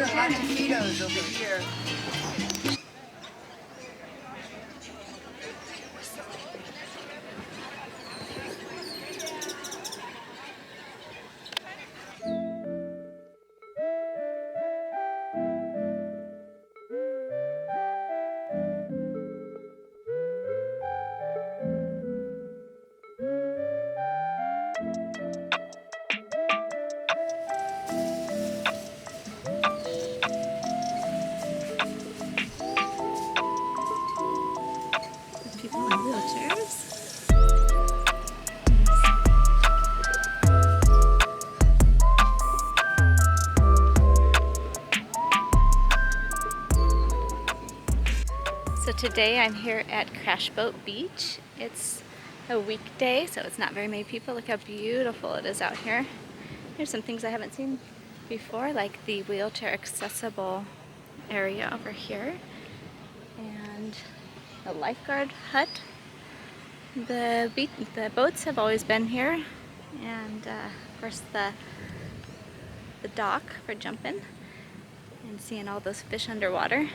are hot taquitos over here. So today I'm here at Crashboat Beach. It's a weekday, so it's not very many people. Look how beautiful it is out here. Here's some things I haven't seen before, like the wheelchair accessible area over here. And a lifeguard hut. The boats have always been here. And of course the dock for jumping and seeing all those fish underwater.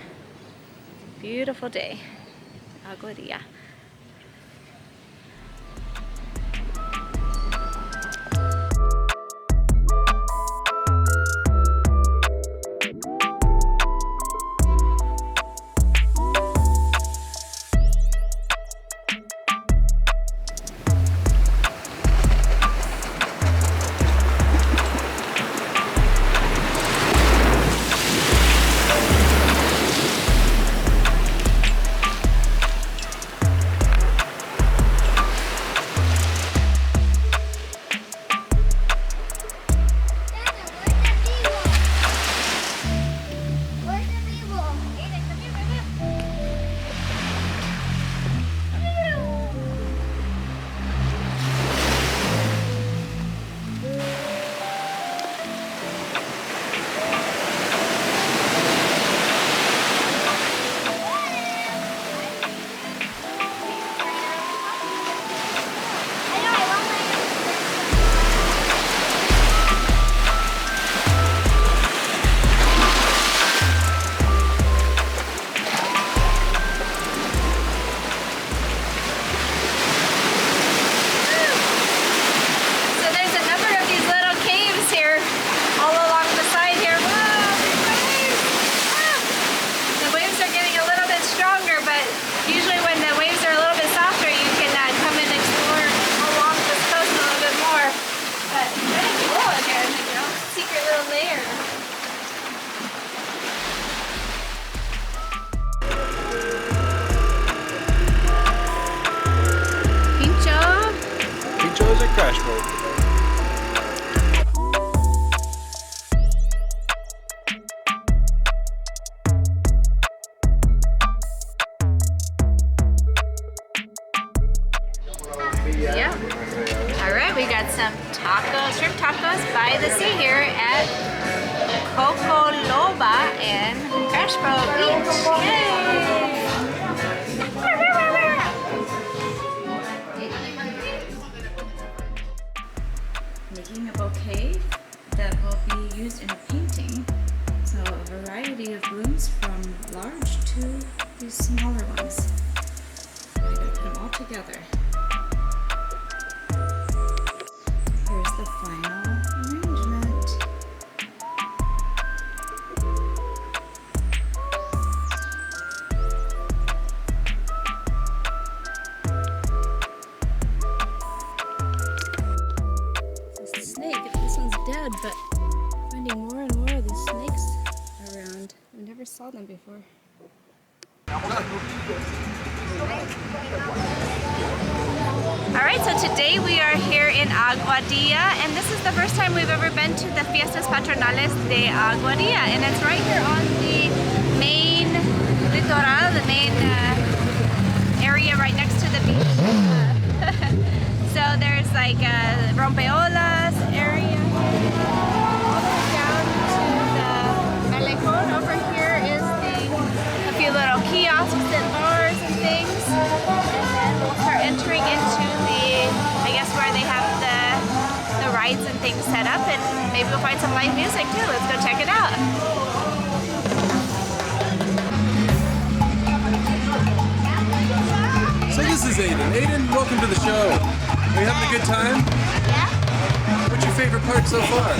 Beautiful day, Aguadilla. Crashboat. Yeah. Alright, we got some tacos, shrimp tacos by the sea here at Cocoloba and Crashboat Beach. Yay! Making a bouquet that will be used in a painting. So a variety of blooms from large to these smaller ones. I'm going to put them all together. Here's the final arrangement. This is a snake. This one's dead, but finding more and more of these snakes around. I never saw them before. Alright, so today we are here in Aguadilla, and this is the first time we've ever been to the Fiestas Patronales de Aguadilla, and it's right here on the main litoral, the main area right next to the beach. So there's like a rompeolas area all the way down to the malecon. Over here is a few little kiosks and bars and things, and then we'll start entering into I guess where they have the rides and things set up, and maybe we'll find some live music too. Let's go check it out. and Aiden, welcome to the show. Are you having a good time? Yeah. What's your favorite part so far?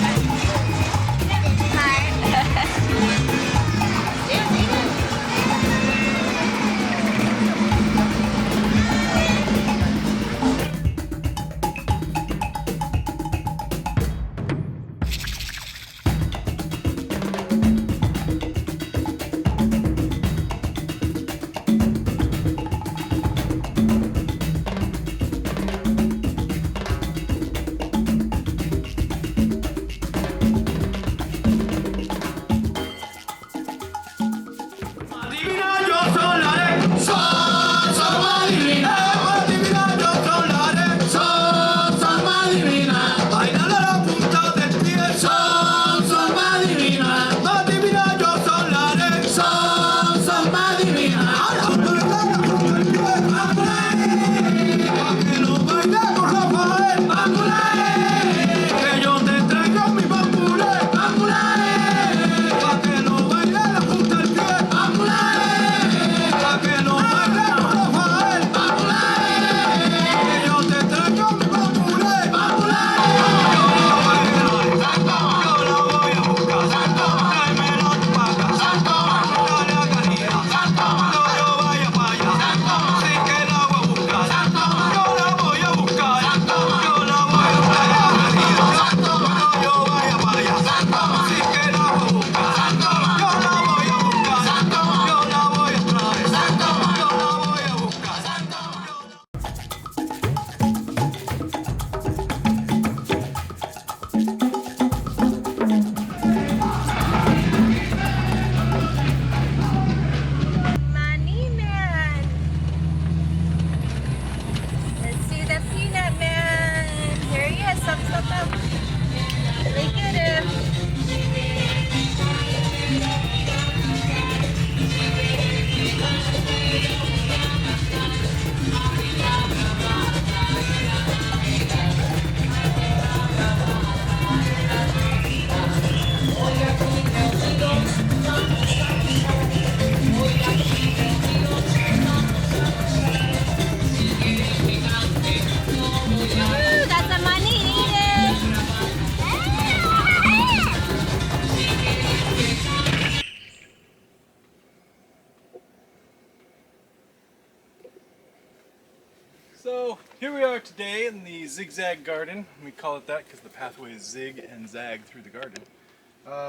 So here we are today in the zigzag garden. We call it that because the pathways zig and zag through the garden.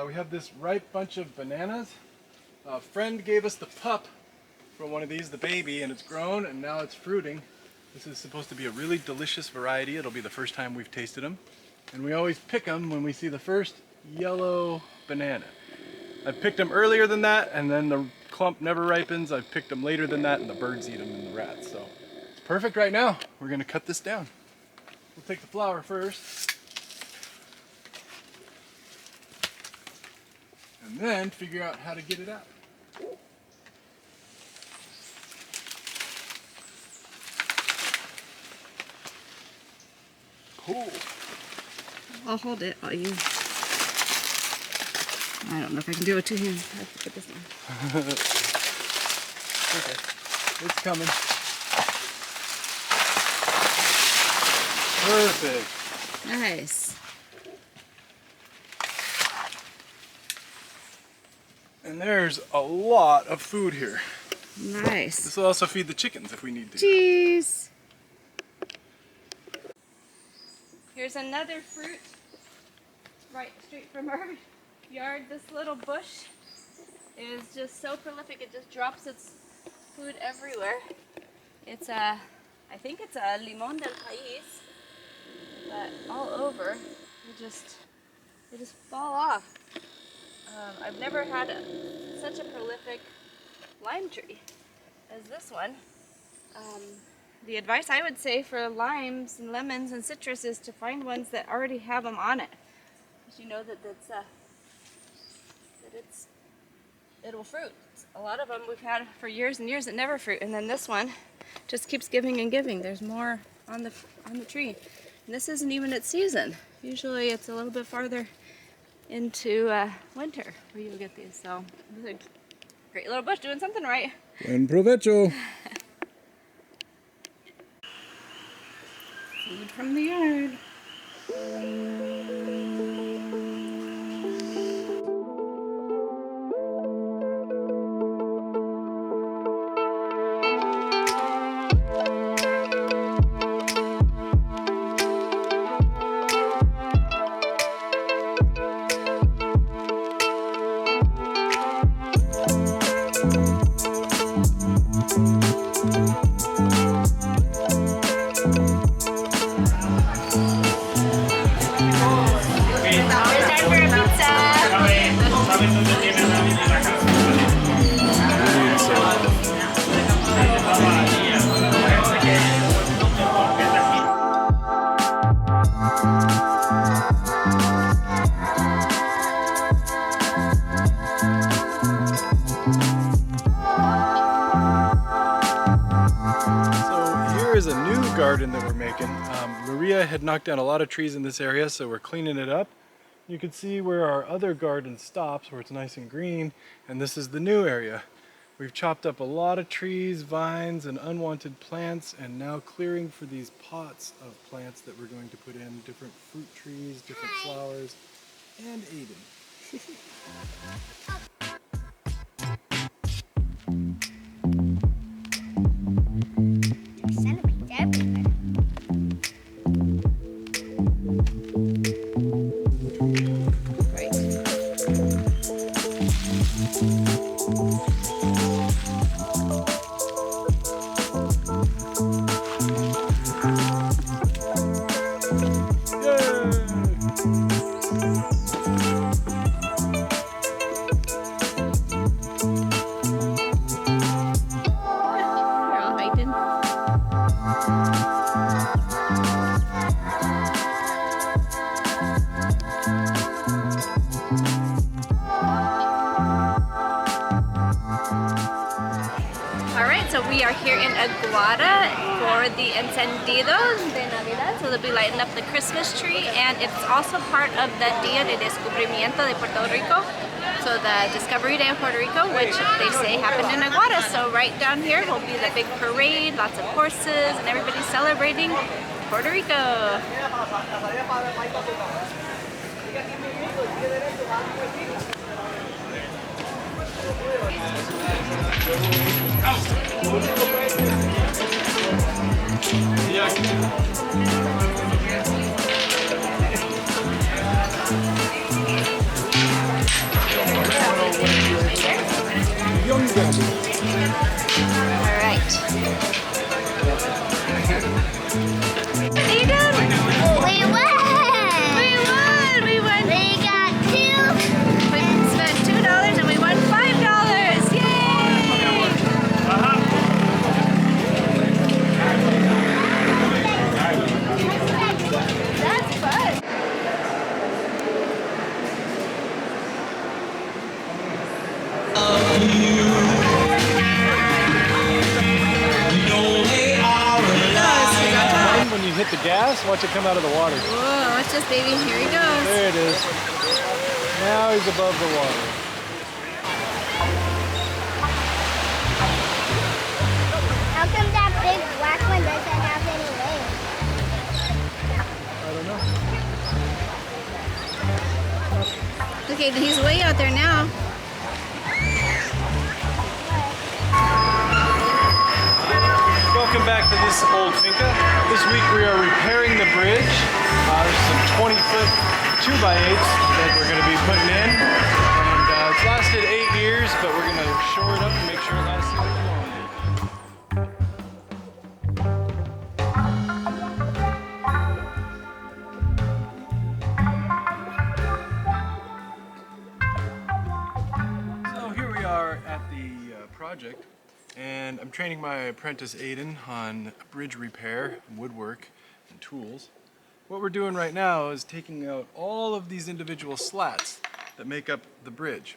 We have this ripe bunch of bananas. A friend gave us the pup from one of these, the baby, and it's grown and now it's fruiting. This is supposed to be a really delicious variety. It'll be the first time we've tasted them. And we always pick them when we see the first yellow banana. I've picked them earlier than that, and then the clump never ripens. I've picked them later than that, and the birds eat them and the rats. So it's perfect right now. We're gonna cut this down. We'll take the flour first. And then figure out how to get it out. Cool. I'll hold it while you... I don't know if I can do it with two hands. I have to put this on. Okay, it's coming. Perfect. Nice. And there's a lot of food here. Nice. This will also feed the chickens if we need to. Cheese. Here's another fruit right straight from our yard. This little bush is just so prolific, it just drops its food everywhere. It's a, I think it's a limon del país, but all over, they just fall off. I've never had such a prolific lime tree as this one. The advice I would say for limes and lemons and citrus is to find ones that already have them on it, because you know that it'll fruit. A lot of them we've had for years and years that never fruit, and then this one just keeps giving and giving. There's more on the tree, and this isn't even its season. Usually it's a little bit farther into winter where you'll get these. So this is a great little bush doing something right. Buen provecho. Food from the yard. Is a new garden that we're making. Maria had knocked down a lot of trees in this area, so we're cleaning it up. You can see where our other garden stops, where it's nice and green, and this is the new area. We've chopped up a lot of trees, vines, and unwanted plants, and now clearing for these pots of plants that we're going to put in, different fruit trees, different flowers, and Aiden. So we are here in Aguada for the Encendido de Navidad. So they'll be lighting up the Christmas tree, and it's also part of the Dia de Descubrimiento de Puerto Rico. So the Discovery Day of Puerto Rico, which they say happened in Aguada. So right down here will be the big parade, lots of horses, and everybody's celebrating Puerto Rico. When you hit the gas, watch it come out of the water. Whoa, watch this, baby. Here he goes. There it is. Now he's above the water. How come that big black one doesn't have any legs? I don't know. Okay, he's way out there now. Welcome back to this old finca. This week we are repairing the bridge. There's some 20-foot 2x8s that we're going to be putting in. And it's lasted 8 years, but we're going to shore it up and make sure it lasts even longer. So here we are at the project. And I'm training my apprentice Aiden on bridge repair, woodwork, and tools. What we're doing right now is taking out all of these individual slats that make up the bridge.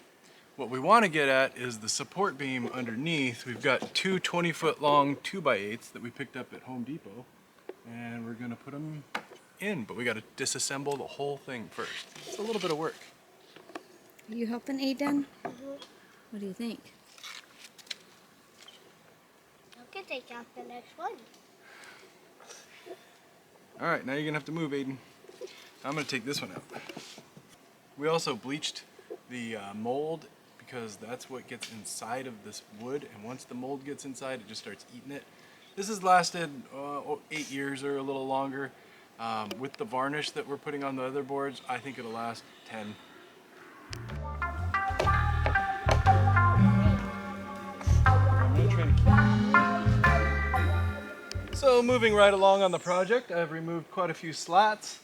What we want to get at is the support beam underneath. We've got two 20-foot long 2x8s that we picked up at Home Depot, and we're going to put them in, but we got to disassemble the whole thing first. It's a little bit of work. Are you helping Aiden? What do you think? You can take out the next one. Alright, now you're gonna have to move, Aiden. I'm gonna take this one out. We also bleached the mold because that's what gets inside of this wood, and once the mold gets inside, it just starts eating it. This has lasted 8 years or a little longer. With the varnish that we're putting on the other boards, I think it'll last 10. So moving right along on the project, I've removed quite a few slats.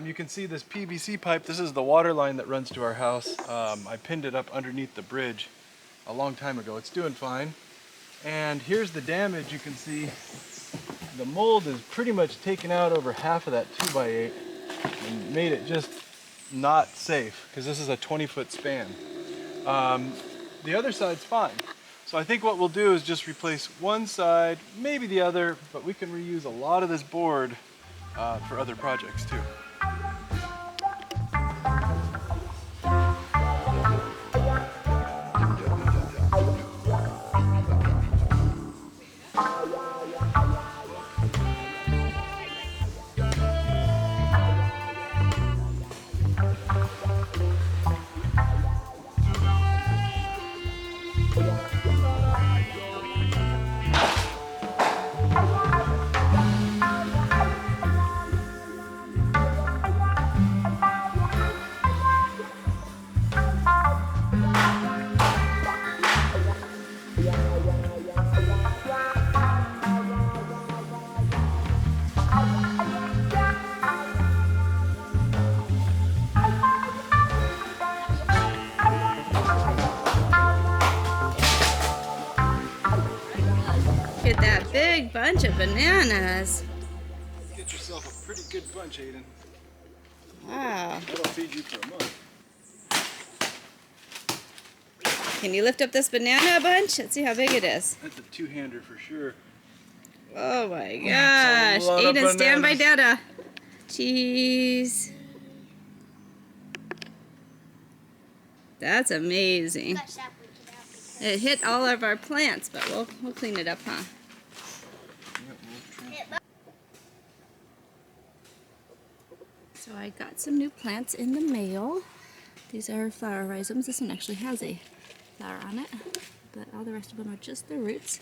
You can see this PVC pipe. This is the water line that runs to our house. I pinned it up underneath the bridge a long time ago. It's doing fine. And here's the damage. You can see the mold is pretty much taken out over half of that 2x8 and made it just not safe because this is a 20-foot span. The other side's fine. So I think what we'll do is just replace one side, maybe the other, but we can reuse a lot of this board for other projects too. Look at that big bunch of bananas. Get yourself a pretty good bunch, Aiden. Wow. That'll feed you for a month. Can you lift up this banana bunch? Let's see how big it is. That's a two-hander for sure. Oh my gosh. That's a lot of Aiden, stand by bananas. Dada. Jeez. That's amazing. Gosh, that would get out because It hit all of our plants, but we'll clean it up, huh? So I got some new plants in the mail. These are flower rhizomes. This one actually has a flower on it, but all the rest of them are just the roots.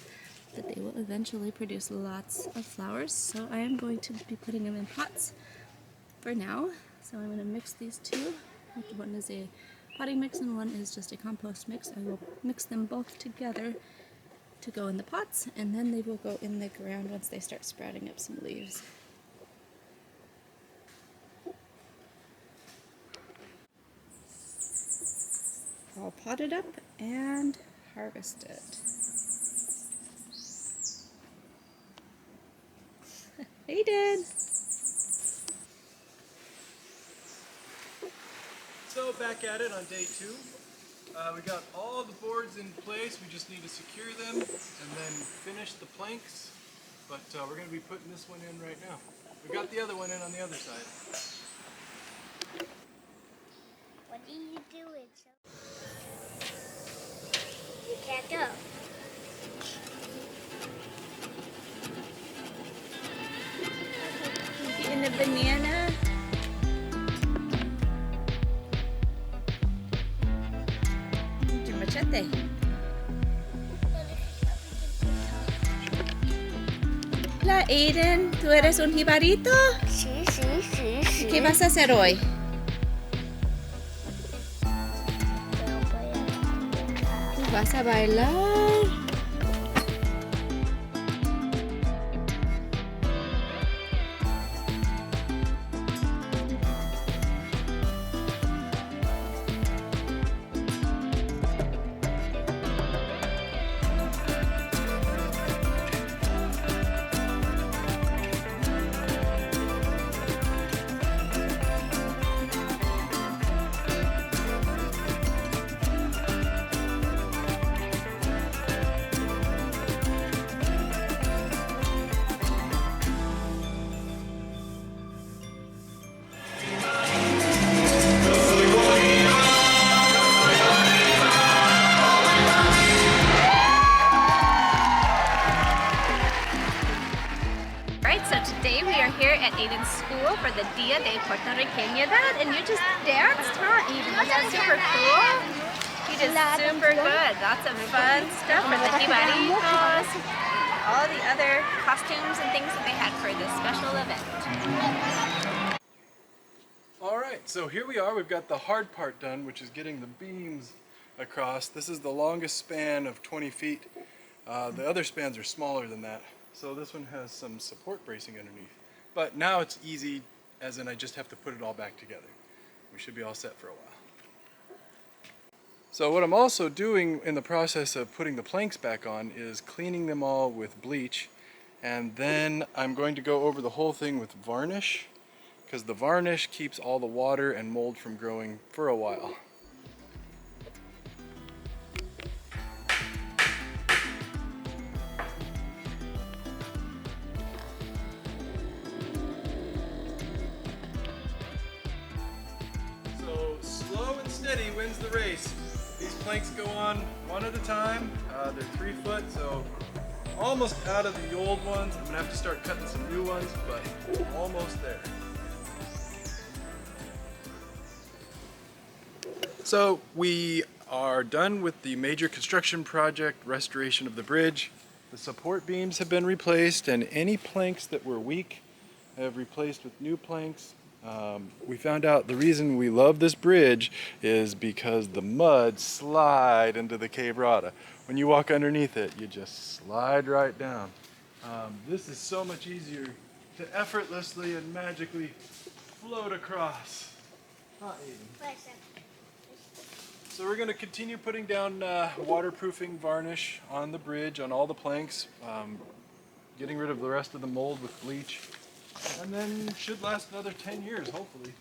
But they will eventually produce lots of flowers. So I am going to be putting them in pots for now. So I'm going to mix these two. One is a potting mix and one is just a compost mix. I will mix them both together to go in the pots, and then they will go in the ground once they start sprouting up some leaves. All potted up and harvested. Aiden! So back at it on day 2. We got all the boards in place. We just need to secure them and then finish the planks. But we're going to be putting this one in right now. We got the other one in on the other side. what are you doing? You can't go. Getting a banana. Your machete. Hola Aiden, ¿tú eres un jibarito? Sí, sí, sí, sí. ¿Qué vas a hacer hoy? ¿Tú vas a bailar? school for the Dia de Puertorriquenidad, and you just danced, huh, Eden? Was that super cool? You did super good. Lots of fun stuff for the jibaricos, all the other costumes and things that they had for this special event. Alright, so here we are. We've got the hard part done, which is getting the beams across. This is the longest span of 20 feet. The other spans are smaller than that. So this one has some support bracing underneath. But now it's easy, as in I just have to put it all back together. We should be all set for a while. So what I'm also doing in the process of putting the planks back on is cleaning them all with bleach, and then I'm going to go over the whole thing with varnish, because the varnish keeps all the water and mold from growing for a while. So slow and steady wins the race. These planks go on one at a time. They're 3 foot, so almost out of the old ones. I'm gonna have to start cutting some new ones, but almost there. So we are done with the major construction project, restoration of the bridge. The support beams have been replaced, and any planks that were weak have replaced with new planks. We found out the reason we love this bridge is because the mud slide into the quebrada. When you walk underneath it, you just slide right down. This is so much easier to effortlessly and magically float across. So we're going to continue putting down waterproofing varnish on the bridge, on all the planks, getting rid of the rest of the mold with bleach. And then should last another 10 years, hopefully.